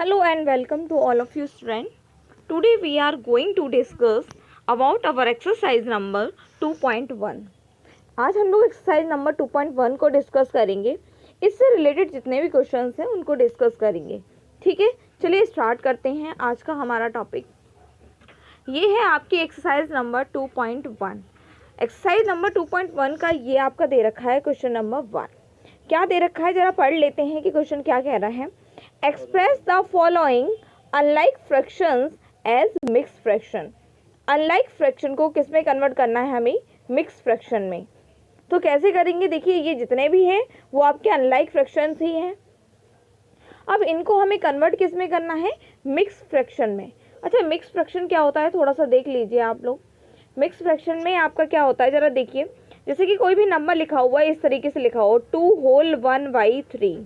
Hello and welcome to all of you students. Today we are going to discuss about our exercise number 2.1. आज हम लोग exercise number 2.1 को discuss करेंगे. इससे related जितने भी क्वेश्चंस हैं उनको डिस्कस करेंगे. ठीक है, चलिए स्टार्ट करते हैं. आज का हमारा टॉपिक ये है आपकी एक्सरसाइज नंबर 2.1. एक्सरसाइज नंबर 2.1 का ये आपका दे रखा है क्वेश्चन नंबर 1. क्या दे रखा है जरा पढ़ लेते हैं कि क्वेश्चन क्या कह रहा है. Express the following unlike fractions as mix fraction. Unlike fraction को किस में कन्वर्ट करना है हमें? मिक्स फ्रैक्शन में. तो कैसे करेंगे? देखिए ये जितने भी हैं वो आपके अनलाइक फ्रैक्शंस ही हैं. अब इनको हमें कन्वर्ट किस में करना है? मिक्स फ्रैक्शन में. अच्छा, मिक्स फ्रैक्शन क्या होता है थोड़ा सा देख लीजिए आप लोग. मिक्स फ्रैक्शन में आपका क्या होता है जरा देखिए. जैसे कि कोई भी नंबर लिखा हुआ है, इस तरीके से लिखा हो 2/1/3.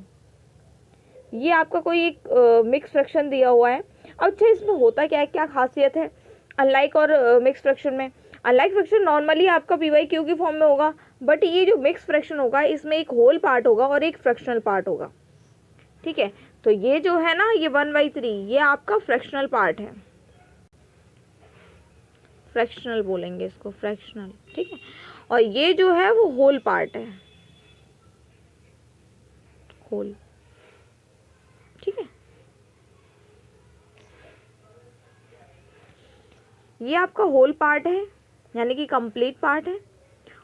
ये आपका कोई एक मिक्स फ्रैक्शन दिया हुआ है. अब अच्छा, इसमें होता क्या है, क्या खासियत है अनलाइक और मिक्स फ्रैक्शन में? अनलाइक फ्रैक्शन नॉर्मली आपका PY/Q की फॉर्म में होगा, बट ये जो मिक्स फ्रैक्शन होगा इसमें एक होल पार्ट होगा और एक फ्रैक्शनल पार्ट होगा. ठीक है, तो ये जो है ना, ये 1/3 ये आपका फ्रैक्शनल पार्ट है. फ्रैक्शनल बोलेंगे इसको, फ्रैक्शनल. ठीक है, और ये जो है वो होल पार्ट है, होल. ठीक है, ये आपका होल पार्ट है यानी कि कंप्लीट पार्ट है,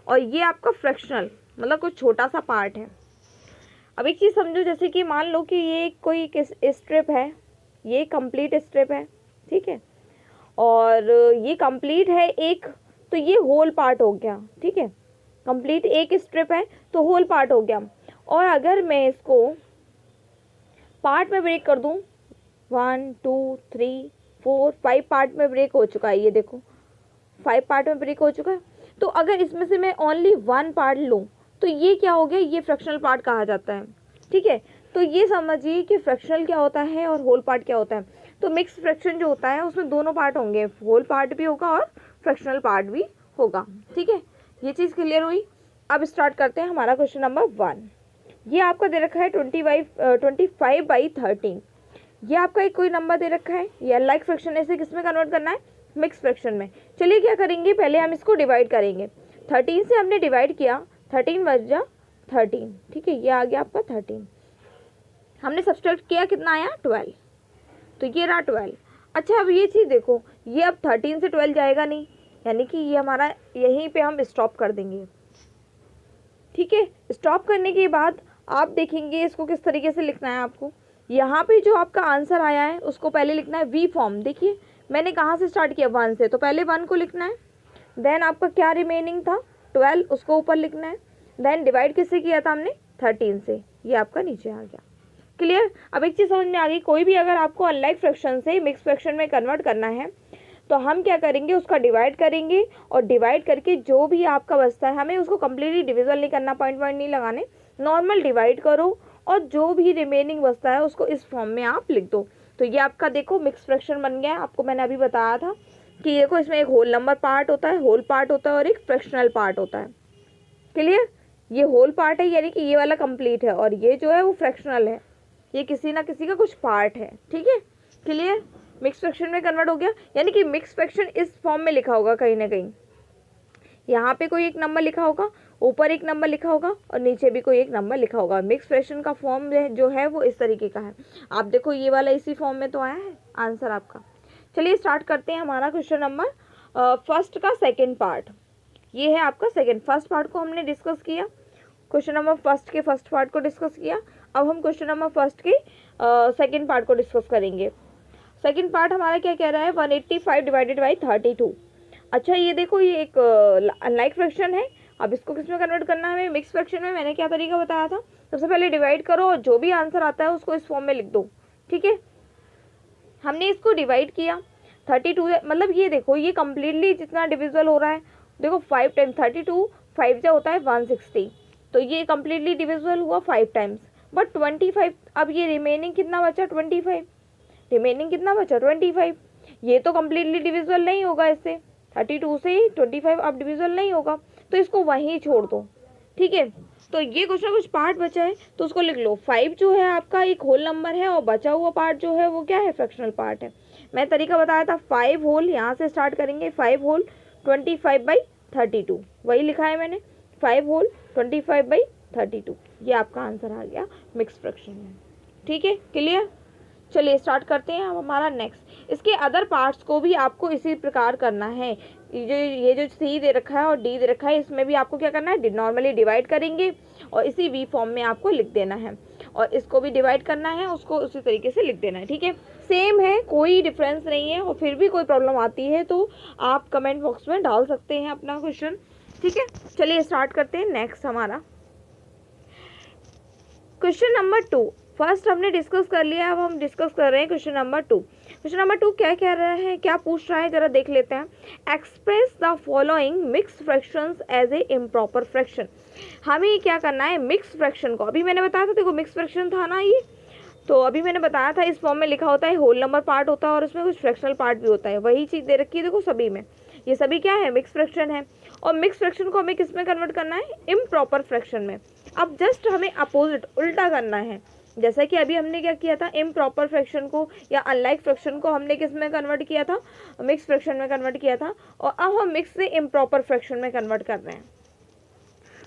और ये आपका फ्रैक्शनल मतलब कुछ छोटा सा पार्ट है. अब एक चीज़ समझो, जैसे कि मान लो कि ये कोई किस स्ट्रिप है, ये कंप्लीट स्ट्रिप है. ठीक है, और ये कंप्लीट है एक, तो ये होल पार्ट हो गया. ठीक है, कंप्लीट एक स्ट्रिप है तो होल पार्ट हो गया. और अगर मैं इसको पार्ट में ब्रेक कर दूं, 1 2 3 4 5 पार्ट में ब्रेक हो चुका है. ये देखो 5 पार्ट में ब्रेक हो चुका है. तो अगर इसमें से मैं ओनली 1 पार्ट लूँ तो ये क्या हो गया? ये फ्रैक्शनल पार्ट कहा जाता है. ठीक है, तो ये समझिए कि फ्रैक्शनल क्या होता है और होल पार्ट क्या होता है. तो मिक्स फ्रैक्शन जो होता है उसमें दोनों पार्ट होंगे, होल पार्ट भी होगा और फ्रैक्शनल पार्ट भी होगा. ठीक है, ये चीज़ क्लियर हुई. अब स्टार्ट करते हैं हमारा क्वेश्चन नंबर 1. ये आपका दे रखा है 25/13. ये आपका एक कोई नंबर दे रखा है, ये अनलाइक फ्रैक्शन है, इसे किस में कन्वर्ट करना है? मिक्स फ्रैक्शन में. चलिए क्या करेंगे, पहले हम इसको डिवाइड करेंगे. 13 से हमने डिवाइड किया, 13 × 13. ठीक है, ये आ गया आपका 13. हमने सब्सट्रैक्ट किया, कितना आया? 12. तो ये रहा 12. अच्छा, अब ये चीज़ देखो, ये अब 13 से 12 जाएगा नहीं, यानी कि ये हमारा यहीं पे हम स्टॉप कर देंगे. ठीक है, स्टॉप करने के बाद आप देखेंगे इसको किस तरीके से लिखना है आपको. यहाँ पे जो आपका आंसर आया है उसको पहले लिखना है V फॉर्म. देखिए मैंने कहाँ से स्टार्ट किया? 1 से, तो पहले 1 को लिखना है. देन आपका क्या रिमेनिंग था? 12, उसको ऊपर लिखना है. देन डिवाइड किससे किया था हमने? 13 से. ये आपका नीचे आ गया. क्लियर? अब एक चीज़ समझ में आ गई, कोई भी अगर आपको अनलाइक फ्रैक्शन से मिक्स फ्रैक्शन में कन्वर्ट करना है तो हम क्या करेंगे, उसका डिवाइड करेंगे, और डिवाइड करके जो भी आपका बचता है, हमें उसको कम्प्लीटली डिविजल नहीं करना, पॉइंट नहीं लगाने, नॉर्मल डिवाइड करो, और जो भी रिमेनिंग बचता है उसको इस फॉर्म में आप लिख दो. तो ये आपका देखो मिक्स फ्रैक्शन बन गया है. आपको मैंने अभी बताया था कि देखो इसमें एक होल नंबर पार्ट होता है, होल पार्ट होता है, और एक फ्रैक्शनल पार्ट होता है. क्लियर? ये होल पार्ट है यानी कि ये वाला कंप्लीट है, और ये जो है वो फ्रैक्शनल है, ये किसी ना किसी का कुछ पार्ट है. ठीक है, क्लियर? मिक्स फ्रैक्शन में कन्वर्ट हो गया, यानी कि मिक्स फ्रैक्शन इस फॉर्म में लिखा होगा कहीं ना कहीं. यहाँ पे कोई एक नंबर लिखा होगा, ऊपर एक नंबर लिखा होगा, और नीचे भी कोई एक नंबर लिखा होगा. मिक्स फ्रैक्शन का फॉर्म जो है वो इस तरीके का है. आप देखो ये वाला इसी फॉर्म में तो आया है आंसर आपका. चलिए स्टार्ट करते हैं हमारा क्वेश्चन नंबर फर्स्ट का सेकेंड पार्ट. ये है आपका सेकेंड. फर्स्ट पार्ट को हमने डिस्कस किया, क्वेश्चन नंबर फर्स्ट के फर्स्ट पार्ट को डिस्कस किया. अब हम क्वेश्चन नंबर फर्स्ट के सेकेंड पार्ट को डिस्कस करेंगे. सेकेंड पार्ट हमारा क्या कह रहा है? 185 / 32. अच्छा, ये देखो ये एक अनलाइक फ्रैक्शन है. अब इसको किस में कन्वर्ट करना है हमें? मिक्स फ्रैक्शन में. मैंने क्या तरीका बताया था? सबसे पहले डिवाइड करो और जो भी आंसर आता है उसको इस फॉर्म में लिख दो. ठीक है, हमने इसको डिवाइड किया. 32 मतलब ये देखो ये कम्प्लीटली जितना डिविजल हो रहा है, देखो 5 टाइम्स 32, 5 जो होता है 160, तो ये कम्प्लीटली डिविजल हुआ 5 टाइम्स. बट 25, अब ये रिमेनिंग कितना बचा? 25. रिमेनिंग कितना बचा? 25. ये तो कम्प्लीटली डिविजल नहीं होगा इससे, 32 से 25 अब डिविजल नहीं होगा, तो इसको वहीं छोड़ दो. ठीक है, तो ये कुछ ना कुछ पार्ट बचा है तो उसको लिख लो। 5 जो है आपका एक होल नंबर है और बचा हुआ पार्ट जो है वो क्या है, फ्रैक्शनल पार्ट है। मैं तरीका बताया था 5 होल, यहाँ से स्टार्ट करेंगे 5 होल 25/32, वही लिखा है मैंने, 5 होल 25/32, ये आपका आंसर आ गया मिक्स फ्रैक्शन में। ठीक है, क्लियर। चलिए स्टार्ट करते हैं अब हमारा नेक्स्ट। इसके अदर पार्ट्स को भी आपको इसी प्रकार करना है। ये जो सी दे रखा है और डी दे रखा है, इसमें भी आपको क्या करना है, नॉर्मली डिवाइड करेंगे और इसी वी फॉर्म में आपको लिख देना है, और इसको भी डिवाइड करना है, उसको उसी तरीके से लिख देना है। ठीक है, सेम है, कोई डिफरेंस नहीं है। और फिर भी कोई प्रॉब्लम आती है तो आप कमेंट बॉक्स में डाल सकते हैं अपना क्वेश्चन। ठीक है, चलिए स्टार्ट करते हैं नेक्स्ट हमारा क्वेश्चन नंबर 2। फर्स्ट हमने डिस्कस कर लिया, अब हम डिस्कस कर रहे हैं क्वेश्चन नंबर 2। क्वेश्चन नंबर 2 क्या कह रहा है, क्या पूछ रहा है, जरा देख लेते हैं। Express the following mix fractions as a improper fraction. हमें क्या करना है, मिक्स फ्रैक्शन को, अभी मैंने बताया था देखो मिक्स फ्रैक्शन था ना ये, तो अभी मैंने बताया था इस फॉर्म में लिखा होता है, होल नंबर पार्ट होता है और उसमें कुछ फ्रैक्शनल पार्ट भी होता है, वही चीज़ दे रखी है देखो सभी में, ये सभी क्या है, मिक्स फ्रैक्शन है। और मिक्स फ्रैक्शन को हमें किस में कन्वर्ट करना है, इम्प्रॉपर फ्रैक्शन में। अब जस्ट हमें अपोजिट उल्टा करना है, जैसा कि अभी हमने क्या किया था, इम्प्रॉपर फ्रैक्शन को या अनलाइक फ्रैक्शन को हमने किस में कन्वर्ट किया था, मिक्स फ्रैक्शन में कन्वर्ट किया था, और अब हम मिक्स से इम्प्रॉपर फ्रैक्शन में कन्वर्ट कर रहे हैं।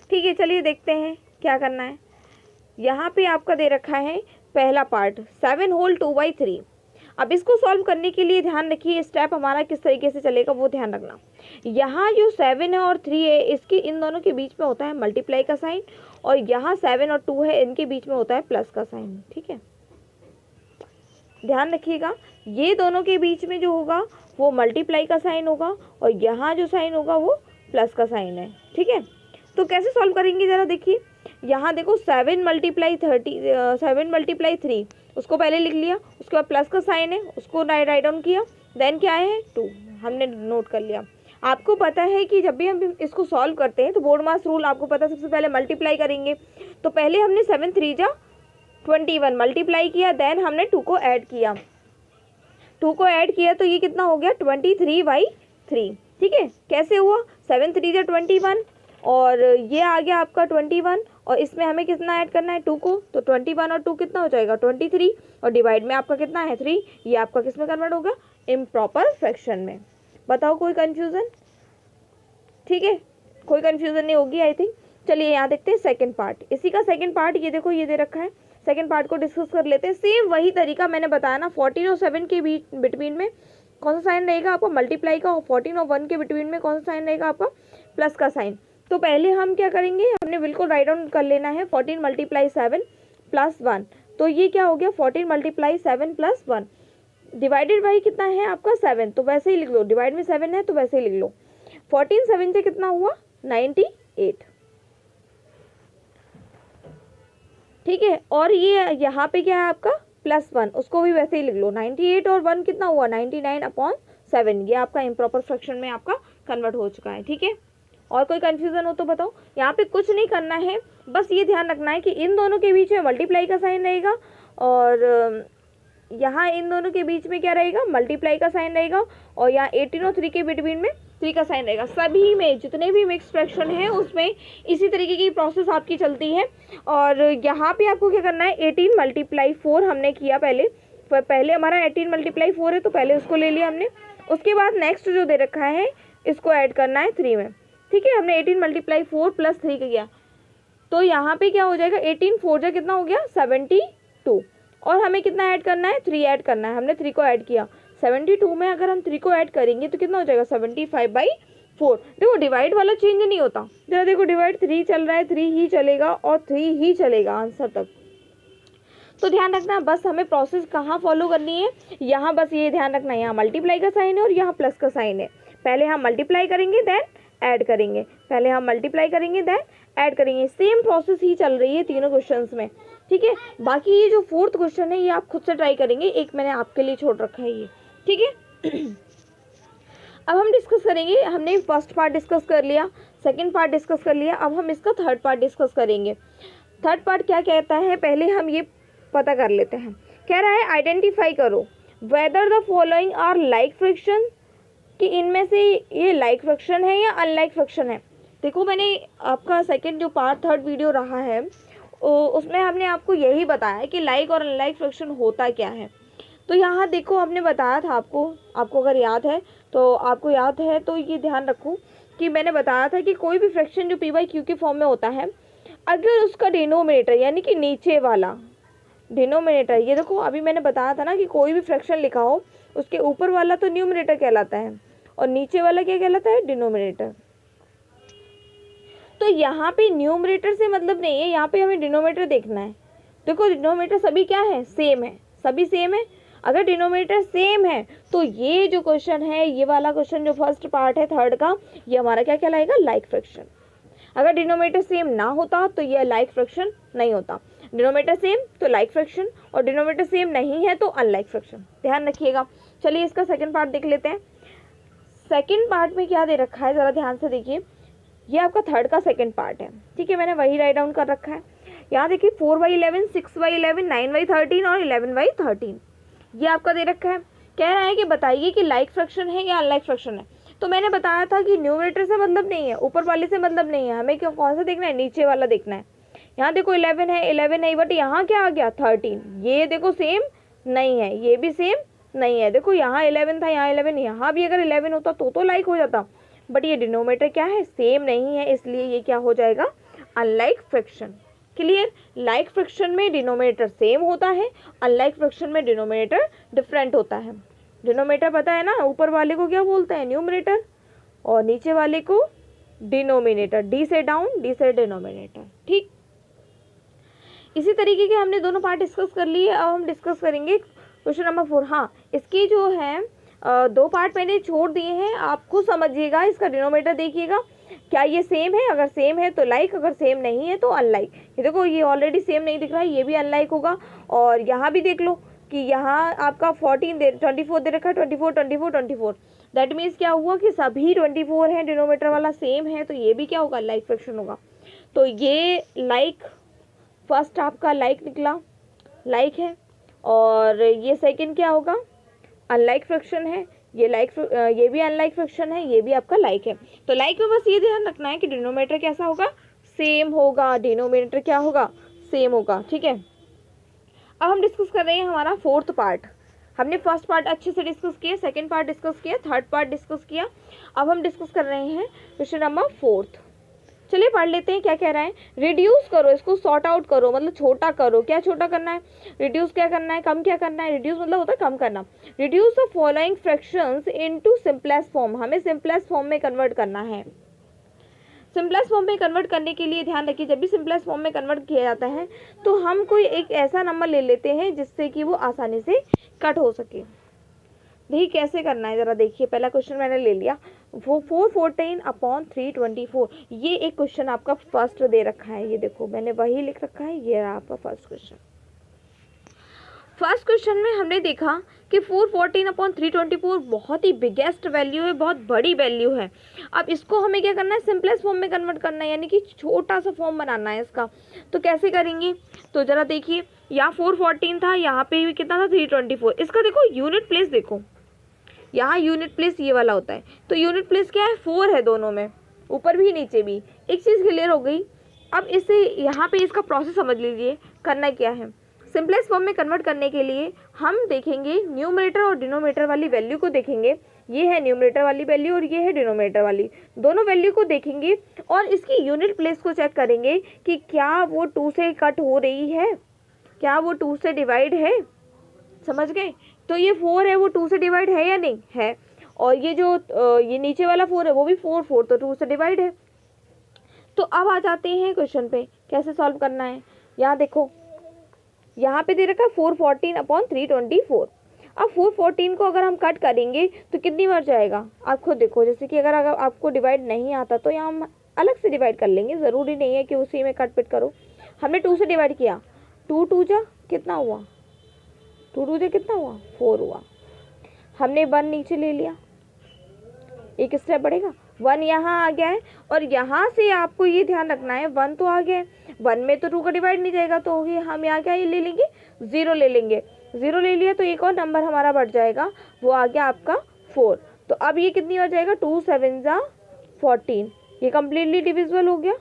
ठीक है, चलिए देखते हैं क्या करना है। यहाँ पे आपका दे रखा है पहला पार्ट 7 होल 2/3। अब इसको सॉल्व करने के लिए ध्यान रखिए स्टेप हमारा किस तरीके से चलेगा वो ध्यान रखना। यहाँ जो 7 है और 3 है, इसके इन दोनों के बीच में होता है मल्टीप्लाई का साइन, और यहाँ 7 और 2 है, इनके बीच में होता है प्लस का साइन। ठीक है, ध्यान रखिएगा, ये दोनों के बीच में जो होगा वो मल्टीप्लाई का साइन होगा, और यहाँ जो साइन होगा वो प्लस का साइन है। ठीक है, तो कैसे सॉल्व करेंगे जरा देखिए। यहाँ देखो 7 मल्टीप्लाई 3, उसको पहले लिख लिया, उसके बाद प्लस का साइन है, उसको राइट डाउन किया, देन क्या है 2, हमने नोट कर लिया। आपको पता है कि जब भी हम इसको सॉल्व करते हैं तो बोर्ड मास रूल आपको पता है, सबसे पहले मल्टीप्लाई करेंगे, तो पहले हमने 7 3 जा 21 मल्टीप्लाई किया, देन हमने 2 को ऐड किया, 2 को ऐड किया तो ये कितना हो गया 23/3। ठीक है, कैसे हुआ, 7 3 जा 21 और ये आ गया आपका 21, और इसमें हमें कितना ऐड करना है 2 को, तो 21 और 2 कितना हो जाएगा 23, और डिवाइड में आपका कितना है 3, ये आपका किस में कन्वर्ट होगा, इम्प्रॉपर फ्रैक्शन में। बताओ कोई कन्फ्यूज़न। ठीक है, कोई कन्फ्यूज़न नहीं होगी आई थिंक। चलिए यहाँ देखते हैं सेकंड पार्ट, इसी का सेकंड पार्ट ये देखो ये दे रखा है, सेकंड पार्ट को डिस्कस कर लेते हैं। सेम वही तरीका मैंने बताया ना, 14 और 7 के बीच बिटवीन में कौन सा साइन रहेगा आपका, मल्टीप्लाई का, और 14 और 1 के बिटवीन में कौन सा साइन रहेगा आपका, प्लस का साइन। तो पहले हम क्या करेंगे, हमने बिल्कुल राइट डाउन कर लेना है 14 × 7 + 1, तो ये क्या हो गया 14 × 7 + 1 डिवाइडेड बाई कितना है आपका 7, तो वैसे ही लिख लो, डिवाइड में 7 है तो वैसे ही लिख लो। 14 7 से कितना हुआ 98। ठीक है, और ये यहाँ पे क्या है आपका +1, उसको भी वैसे ही लिख लो, 98 और 1 कितना हुआ 99/7, ये आपका इम्प्रॉपर फ्रैक्शन में आपका कन्वर्ट हो चुका है। ठीक है, और कोई कन्फ्यूज़न हो तो बताओ। यहाँ पे कुछ नहीं करना है, बस ये ध्यान रखना है कि इन दोनों के बीच में मल्टीप्लाई का साइन रहेगा, और यहाँ इन दोनों के बीच में क्या रहेगा, मल्टीप्लाई का साइन रहेगा, और यहाँ 18 और 3 के बिटवीन में 3 का साइन रहेगा। सभी में जितने भी मिक्स फ्रैक्शन है उसमें इसी तरीके की प्रोसेस आपकी चलती है। और यहाँ पे आपको क्या करना है, 18 × 4 हमने किया पहले हमारा 18 × 4 है, तो पहले उसको ले लिया हमने, उसके बाद नेक्स्ट जो दे रखा है इसको ऐड करना है 3 में। ठीक है, हमने 18 × 4 + 3 किया, तो यहाँ पे क्या हो जाएगा 18 4 जा कितना हो गया 72, और हमें कितना ऐड करना है 3 ऐड करना है, हमने 3 को ऐड किया। 72 में अगर हम 3 को ऐड करेंगे तो कितना हो जाएगा 75/4। देखो डिवाइड वाला चेंज नहीं होता, जरा देखो डिवाइड 3 चल रहा है, 3 ही चलेगा और 3 ही चलेगा आंसर तक। तो ध्यान रखना, बस हमें प्रोसेस कहाँ फॉलो करनी है, यहाँ बस ये ध्यान रखना, यहाँ मल्टीप्लाई का साइन है और यहाँ प्लस का साइन है। पहले हम मल्टीप्लाई करेंगे देन ऐड करेंगे, पहले हम मल्टीप्लाई करेंगे देन ऐड करेंगे, सेम प्रोसेस ही चल रही है तीनों क्वेश्चंस में। ठीक है, बाकी ये जो 4th क्वेश्चन है ये आप खुद से ट्राई करेंगे, एक मैंने आपके लिए छोड़ रखा है ये। ठीक है, अब हम डिस्कस करेंगे, हमने फर्स्ट पार्ट डिस्कस कर लिया, सेकंड पार्ट डिस्कस कर लिया, अब हम इसका थर्ड पार्ट डिस्कस करेंगे। थर्ड पार्ट क्या कहता है, पहले हम ये पता कर लेते हैं। कह रहा है आइडेंटिफाई करो whether the following are like fraction, कि इनमें से ये लाइक फ्रैक्शन है या अनलाइक फ्रैक्शन है। देखो मैंने आपका सेकंड जो पार्ट थर्ड वीडियो रहा है उसमें हमने आपको यही बताया कि लाइक और अनलाइक फ्रैक्शन होता क्या है। तो यहाँ देखो हमने बताया था आपको अगर याद है तो ये ध्यान रखो कि मैंने बताया था कि कोई भी फ्रैक्शन जो p/q के फॉर्म में होता है, अगर उसका डिनोमिनेटर यानी कि नीचे वाला डिनोमिनेटर, ये देखो अभी मैंने बताया था ना कि कोई भी फ्रैक्शन लिखा हो उसके ऊपर वाला तो न्यूमरेटर कहलाता है और नीचे वाला क्या कहलाता है, डिनोमिनेटर। तो यहाँ पे न्यूमरेटर से मतलब नहीं है, यहाँ पे हमें डिनोमिनेटर देखना है। देखो डिनोमिनेटर सभी क्या है, सेम है, सभी सेम है। अगर डिनोमिनेटर सेम है तो ये जो क्वेश्चन है, ये वाला क्वेश्चन जो फर्स्ट पार्ट है थर्ड का, ये हमारा क्या कहलाएगा, लाइक फ्रैक्शन। अगर डिनोमिनेटर सेम ना होता तो ये लाइक फ्रैक्शन नहीं होता। डिनोमिनेटर सेम तो लाइक फ्रैक्शन, और डिनोमिनेटर सेम नहीं है तो अनलाइक फ्रैक्शन, ध्यान रखिएगा। चलिए इसका सेकंड पार्ट देख लेते हैं। सेकंड पार्ट में क्या दे रखा है, ज़रा ध्यान से देखिए। ये आपका थर्ड का सेकंड पार्ट है, ठीक है, मैंने वही राइट डाउन कर रखा है। यहाँ देखिए 4/11, 6/11, 9/13 और 11/13 ये आपका दे रखा है। कह रहा है कि बताइए कि लाइक फ्रैक्शन है या अनलाइक फ्रैक्शन है। तो मैंने बताया था कि न्यूमरेटर से मतलब नहीं है, ऊपर वाले से मतलब नहीं है, हमें क्यों कौन सा देखना है, नीचे वाला देखना है। यहाँ देखो 11 है, बट यहाँ क्या आ गया 13, ये देखो सेम नहीं है, ये भी सेम नहीं है। देखो यहाँ 11 था, यहाँ 11, यहाँ भी अगर 11 होता तो लाइक हो जाता, बट ये डिनोमिनेटर क्या है, सेम नहीं है, इसलिए ये क्या हो जाएगा, unlike fraction. Clear. Like fraction में डिनोमिनेटर सेम होता है, अनलाइक फ्रैक्शन में डिनोमिनेटर डिफरेंट होता है। डिनोमिनेटर पता है ना, ऊपर वाले को क्या बोलते हैं, न्यूमरेटर, और नीचे वाले को डिनोमिनेटर, डी से डाउन, डी से डिनोमिनेटर। ठीक, इसी तरीके के हमने दोनों पार्ट डिस्कस कर लिए। अब हम डिस्कस करेंगे क्वेश्चन नंबर 4। हाँ, इसकी जो है दो पार्ट मैंने छोड़ दिए हैं, आपको समझिएगा। इसका डिनोमिनेटर देखिएगा, क्या ये सेम है, अगर सेम है तो लाइक, अगर सेम नहीं है तो अनलाइक। ये देखो ये ऑलरेडी सेम नहीं दिख रहा है, ये भी अनलाइक होगा। और यहाँ भी देख लो कि यहाँ आपका 24 दे रखा है, 24 दैट मीन्स क्या हुआ कि सभी 24 हैं, डिनोमिनेटर वाला सेम है, तो ये भी क्या होगा, लाइक फ्रैक्शन होगा। तो ये लाइक, फर्स्ट आपका लाइक निकला, लाइक है, और ये सेकंड क्या होगा, अनलाइक फ्रैक्शन है। ये भी अनलाइक फ्रैक्शन है, ये भी आपका लाइक है। तो लाइक में बस ये ध्यान रखना है कि डिनोमिनेटर कैसा होगा, सेम होगा, डिनोमिनेटर क्या होगा, सेम होगा। ठीक है, अब हम डिस्कस कर रहे हैं हमारा फोर्थ पार्ट। हमने फर्स्ट पार्ट अच्छे से डिस्कस किया, सेकंड पार्ट डिस्कस किया, थर्ड पार्ट डिस्कस किया। अब हम डिस्कस कर रहे हैं क्वेश्चन नंबर 4। चलिए पढ़ लेते हैं क्या कह रहा है। रिड्यूस करो, इसको सॉर्ट आउट करो, मतलब छोटा करो। क्या छोटा करना है, रिड्यूस क्या करना है, कम क्या करना है। रिड्यूस मतलब होता है कम करना। Reduce the following fractions into simplest form, हमें सिंपलेस्ट फॉर्म में कन्वर्ट करना है। सिंपलेस्ट फॉर्म में कन्वर्ट करने के लिए ध्यान रखिए, जब भी सिंपलेस्ट फॉर्म में कन्वर्ट किया जाता है तो हम कोई एक ऐसा नंबर ले लेते हैं जिससे कि वो आसानी से कट हो सके। देखिए कैसे करना है, ज़रा देखिए। पहला क्वेश्चन मैंने ले लिया, वो 414/324, ये एक क्वेश्चन आपका फर्स्ट दे रखा है। ये देखो मैंने वही लिख रखा है, ये रहा आपका फर्स्ट क्वेश्चन। फर्स्ट क्वेश्चन में हमने देखा कि 414/324 बहुत ही बिगेस्ट वैल्यू है, बहुत बड़ी वैल्यू है। अब इसको हमें क्या करना है, सिंपलेस्ट फॉर्म में कन्वर्ट करना है, यानी कि छोटा सा फॉर्म बनाना है इसका। तो कैसे करेंगे, तो ज़रा देखिए, यहाँ 414 था, यहाँ पे भी कितना था, 324। इसका देखो यूनिट प्लेस, देखो यहाँ यूनिट प्लेस ये वाला होता है, तो यूनिट प्लेस क्या है, 4 है दोनों में, ऊपर भी नीचे भी। एक चीज़ क्लियर हो गई। अब इसे यहाँ पे इसका प्रोसेस समझ लीजिए, करना क्या है। सिंपलेस्ट फॉर्म में कन्वर्ट करने के लिए हम देखेंगे न्यूमरेटर और डिनोमिनेटर वाली वैल्यू को देखेंगे। ये है न्यूमरेटर वाली वैल्यू और ये है डिनोमिनेटर वाली, दोनों वैल्यू को देखेंगे और इसकी यूनिट प्लेस को चेक करेंगे कि क्या वो 2 से कट हो रही है, क्या वो 2 से डिवाइड है। समझ गए, तो ये 4 है, वो 2 से डिवाइड है या नहीं है। और ये जो ये नीचे वाला 4 है वो भी 4 तो 2 से डिवाइड है। तो अब आ जाते हैं क्वेश्चन पे, कैसे सॉल्व करना है। यहाँ देखो, यहाँ पे दे रखा है 414/324। अब 414 को अगर हम कट करेंगे तो कितनी बार जाएगा, आप खुद देखो। जैसे कि अगर आपको डिवाइड नहीं आता तो यहाँ हम अलग से डिवाइड कर लेंगे, ज़रूरी नहीं है कि उसी में कट पिट करो। हमने 2 से डिवाइड किया, 2 2 जा कितना हुआ, 2 2 जा कितना हुआ, 4 हुआ। हमने 1 नीचे ले लिया, एक स्टेप बढ़ेगा, 1 यहाँ आ गया है। और यहाँ से आपको ये ध्यान रखना है, 1 तो आ गया है, 1 में तो 2 का डिवाइड नहीं जाएगा, तो हम यहाँ क्या ले लेंगे, 0 ले लेंगे। 0 ले लिया तो एक और नंबर हमारा बढ़ जाएगा, वो आ गया आपका 4। तो अब ये कितनी हो जाएगा, 2 7 जा 14, ये कम्प्लीटली डिविजिबल हो गया।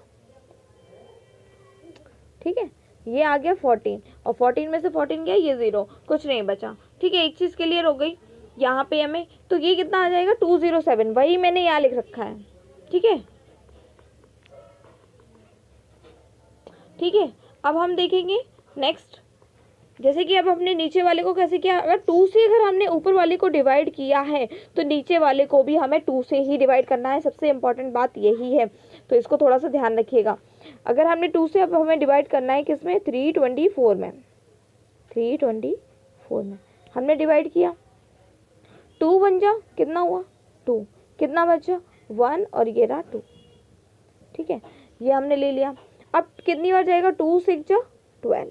ठीक है, ये आ गया 14 और 14 में से 14 गया, ये 0, कुछ नहीं बचा। ठीक है, एक चीज़ क्लियर हो गई यहाँ पे हमें। तो ये कितना आ जाएगा 207, वही मैंने यहाँ लिख रखा है। ठीक है, ठीक है, अब हम देखेंगे नेक्स्ट। जैसे कि अब हमने नीचे वाले को कैसे किया, अगर 2 से अगर हमने ऊपर वाले को डिवाइड किया है तो नीचे वाले को भी हमें 2 से ही डिवाइड करना है। सबसे इम्पॉर्टेंट बात यही है, तो इसको थोड़ा सा ध्यान रखिएगा। अगर हमने 2 से अब हमें डिवाइड करना है किसमें, 324 में, 324 में हमने डिवाइड किया। 2 बन जा कितना हुआ 2, कितना बचा 1 और ये रहा 2। ठीक है, ये हमने ले लिया। अब कितनी बार जाएगा, 2 6 जा 12,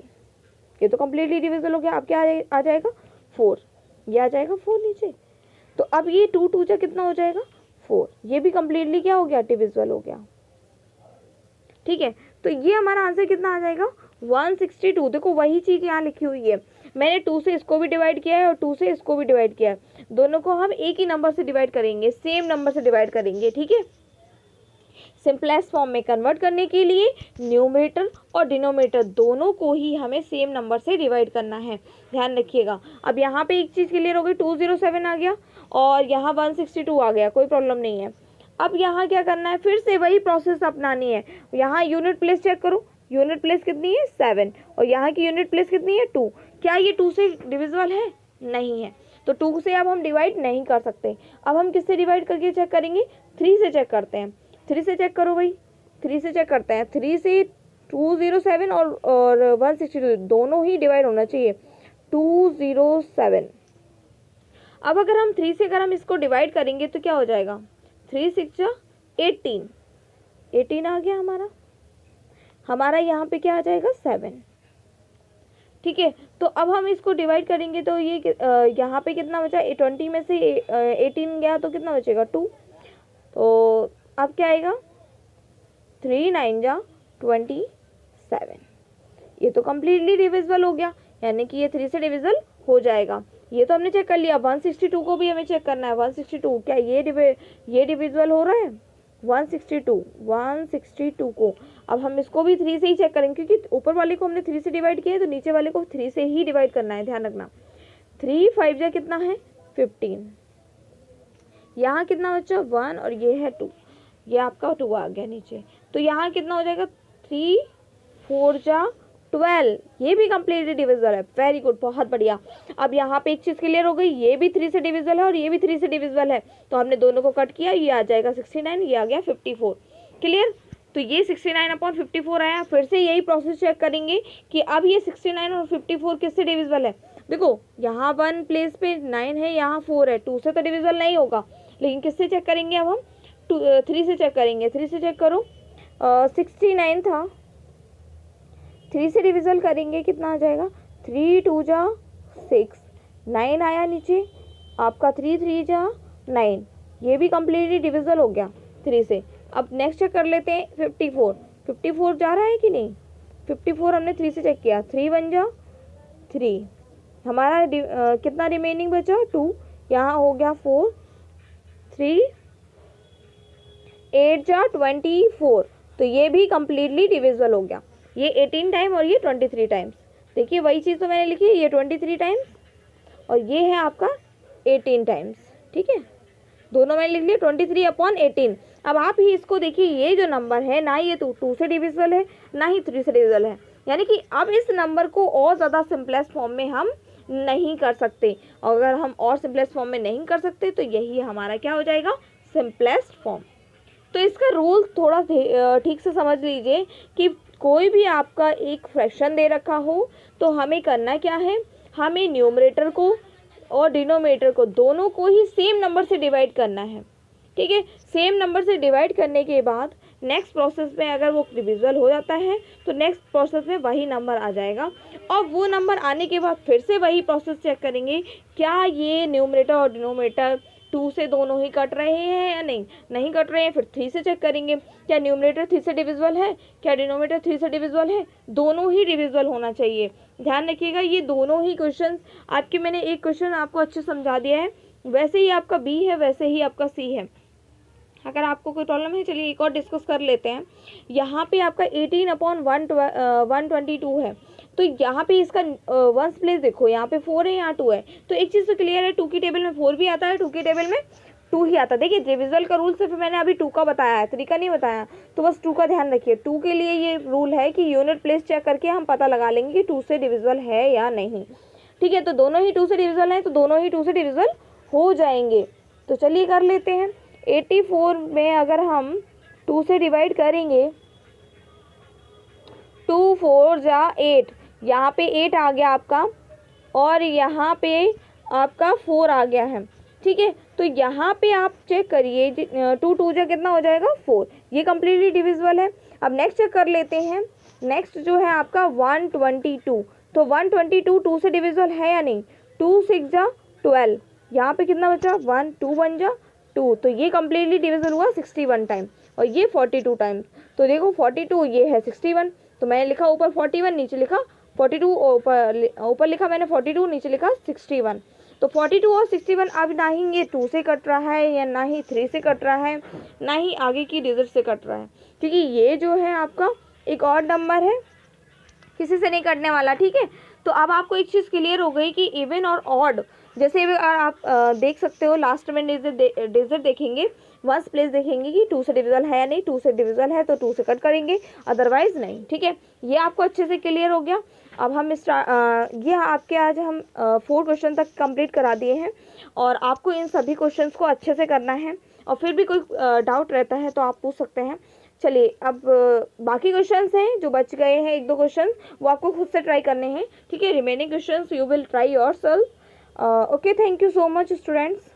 ये तो कम्प्लीटली डिविजिबल हो गया। अब क्या आ जाएगा 4, ये आ जाएगा 4 नीचे। तो अब ये 2 2 जा कितना हो जाएगा 4, ये भी कम्प्लीटली क्या हो गया, डिविजिबल हो गया। ठीक है, तो ये हमारा आंसर कितना आ जाएगा 162। देखो वही चीज़ यहाँ लिखी हुई है, मैंने 2 से इसको भी डिवाइड किया है और 2 से इसको भी डिवाइड किया है। दोनों को हम एक ही नंबर से डिवाइड करेंगे, सेम नंबर से डिवाइड करेंगे। ठीक है, सिंपलेस्ट फॉर्म में कन्वर्ट करने के लिए न्यूमरेटर और डिनोमिनेटर दोनों को ही हमें सेम नंबर से डिवाइड करना है, ध्यान रखिएगा। अब यहाँ पे एक चीज़ क्लियर हो गई, 207 आ गया और यहाँ 162 आ गया, कोई प्रॉब्लम नहीं है। अब यहाँ क्या करना है, फिर से वही प्रोसेस अपनानी है। यहाँ यूनिट प्लेस चेक करो, यूनिट प्लेस कितनी है 7 और यहाँ की यूनिट प्लेस कितनी है 2। क्या ये 2 से डिविजिबल है, नहीं है, तो 2 से अब हम डिवाइड नहीं कर सकते। अब हम किससे डिवाइड करके चेक करेंगे, 3 से चेक करते हैं। 3 से चेक करो भाई, 3 से चेक करते हैं। 3 से 207 और 162 दोनों ही डिवाइड होना चाहिए, 207। अब अगर हम 3 से अगर हम इसको डिवाइड करेंगे तो क्या हो जाएगा, 3 6 जा 18, 18 आ गया हमारा यहाँ पे क्या आ जाएगा 7। ठीक है, तो अब हम इसको डिवाइड करेंगे तो ये यहाँ पे कितना बचा, 20 में से 18 गया तो कितना बचेगा 2। तो अब क्या आएगा 3 9 जा 27, ये तो कम्प्लीटली डिविजिबल हो गया, यानी कि ये 3 से डिविजिबल हो जाएगा। ये तो हमने चेक कर लिया। 162 को भी हमें चेक करना है, 162 क्या ये डिविजिबल हो रहा है, 162 को। अब हम इसको भी 3 से ही चेक करेंगे, क्योंकि ऊपर वाले को हमने 3 से डिवाइड किया है तो नीचे वाले को 3 से ही डिवाइड करना है, ध्यान रखना। 3 5 जा कितना है 15, यहाँ कितना बचा 1 और ये है 2, ये आपका 2 आ गया नीचे। तो यहाँ कितना हो जाएगा 3 4 जा 12, ये भी कम्प्लीटली डिविजिबल है। वेरी गुड, बहुत बढ़िया। अब यहाँ पे एक चीज़ क्लियर हो गई, ये भी 3 से डिविजिबल है और ये भी 3 से डिविजिबल है, तो हमने दोनों को कट किया, ये आ जाएगा 69, ये आ गया 54। क्लियर, तो ये 69/54 आया। फिर से यही प्रोसेस चेक करेंगे कि अब ये 69 और 54 किससे डिविजिबल है। देखो यहाँ 1 प्लेस पे 9 है, यहाँ 4 है, 2 से तो डिविजिबल नहीं होगा, लेकिन किससे चेक करेंगे अब हम 3 से चेक करेंगे। 3 से चेक करो, 69 था, 3 से डिविजिबल करेंगे कितना आ जाएगा, 3 2 जा 6, 9 आया नीचे आपका, 3 3 जा 9, ये भी कम्प्लीटली डिविजिबल हो गया 3 से। अब नेक्स्ट चेक कर लेते हैं 54 जा रहा है कि नहीं, 54 हमने 3 से चेक किया, 3 1 जा 3, हमारा कितना रिमेनिंग बचा 2, यहाँ हो गया 4, 3 8 जा 24, तो ये भी कम्प्लीटली डिविजिबल हो गया। ये 18 टाइम और ये 23 टाइम्स। देखिए वही चीज़ तो मैंने लिखी है, ये 23 टाइम्स और ये है आपका 18 टाइम्स। ठीक है, दोनों मैंने लिख लिया 23/18। अब आप ही इसको देखिए, ये जो नंबर है ना ये 2 से डिविजिबल है ना ही 3 से डिविजिबल है, यानी कि अब इस नंबर को और ज़्यादा सिंपलेस्ट फॉर्म में हम नहीं कर सकते। अगर हम और सिंपलेस्ट फॉर्म में नहीं कर सकते तो यही हमारा क्या हो जाएगा, सिंपलेस्ट फॉर्म। तो इसका रूल थोड़ा ठीक से समझ लीजिए कि कोई भी आपका एक फ्रैक्शन दे रखा हो तो हमें करना क्या है, हमें न्यूमरेटर को और डिनोमिनेटर को दोनों को ही सेम नंबर से डिवाइड करना है। ठीक है, सेम नंबर से डिवाइड करने के बाद नेक्स्ट प्रोसेस में अगर वो डिविजिबल हो जाता है तो नेक्स्ट प्रोसेस में वही नंबर आ जाएगा, और वो नंबर आने के बाद फिर से वही प्रोसेस चेक करेंगे, क्या ये न्यूमरेटर और डिनोमिनेटर 2 से दोनों ही कट रहे हैं या नहीं कट रहे हैं। फिर 3 से चेक करेंगे, क्या न्यूमरेटर 3 से डिविजिबल है, क्या डिनोमिनेटर 3 से डिविजिबल है, दोनों ही डिविजिबल होना चाहिए। ध्यान रखिएगा, ये दोनों ही क्वेश्चन आपके, मैंने एक क्वेश्चन आपको अच्छे समझा दिया है, वैसे ही आपका बी है वैसे ही आपका सी है। अगर आपको कोई प्रॉब्लम है चलिए एक और डिस्कस कर लेते हैं। यहाँ पे आपका 18/122 है, तो यहाँ पे इसका वंस प्लेस देखो, यहाँ पे 4 है, यहाँ 2 है, तो एक चीज़ तो क्लियर है, 2 की टेबल में 4 भी आता है, 2 की टेबल में 2 ही आता है। देखिए डिविजल का रूल सिर्फ मैंने अभी 2 का बताया है, 3 का नहीं बताया, तो बस 2 का ध्यान रखिए। 2 के लिए ये रूल है कि यूनिट प्लेस चेक करके हम पता लगा लेंगे कि 2 से डिविजल है या नहीं। ठीक है, तो दोनों ही 2 से डिविजल हैं, तो दोनों ही 2 से डिविजल हो जाएंगे। तो चलिए कर लेते हैं। 84 में अगर हम 2 से डिवाइड करेंगे, 2 4 जा 8, यहाँ पे 8 आ गया आपका, और यहाँ पे आपका 4 आ गया है। ठीक है, तो यहाँ पे आप चेक करिए, 2 2 जा कितना हो जाएगा 4, ये कम्प्लीटली डिविजिबल है। अब नेक्स्ट चेक कर लेते हैं। नेक्स्ट जो है आपका 122, तो 122 2 से डिविजिबल है या नहीं, 2 6 जा 12, यहाँ पे कितना बचा 1, 2 1 जा 2, तो ये कम्प्लीटली डिविजिबल हुआ 61 टाइम, और ये 42 टाइम। तो देखो 42 ये है 61, तो मैंने लिखा ऊपर 41 नीचे लिखा 42, ऊपर लिखा मैंने 42 नीचे लिखा 61। तो 42 और 61 अब ना ही ये 2 से कट रहा है, या ना ही 3 से कट रहा है, ना ही आगे की डिजिट से कट रहा है, क्योंकि ये जो है आपका एक और नंबर है, किसी से नहीं कटने वाला। ठीक है, तो अब आपको एक चीज़ क्लियर हो गई कि इवन और ऑड, जैसे आप देख सकते हो लास्ट में डिजिट देखेंगे, वंस प्लेस देखेंगे कि 2 से डिविजल है या नहीं, 2 से डिविजल है तो 2 से कट करेंगे, अदरवाइज नहीं। ठीक है, ये आपको अच्छे से क्लियर हो गया। अब हम ये आपके आज हम 4 क्वेश्चन तक कंप्लीट करा दिए हैं, और आपको इन सभी क्वेश्चंस को अच्छे से करना है, और फिर भी कोई डाउट रहता है तो आप पूछ सकते हैं। चलिए अब बाकी क्वेश्चंस हैं जो बच गए हैं, 1 2 क्वेश्चन, वो आपको खुद से ट्राई करने हैं। ठीक है, remaining questions you will try yourself. Okay, thank you so much students.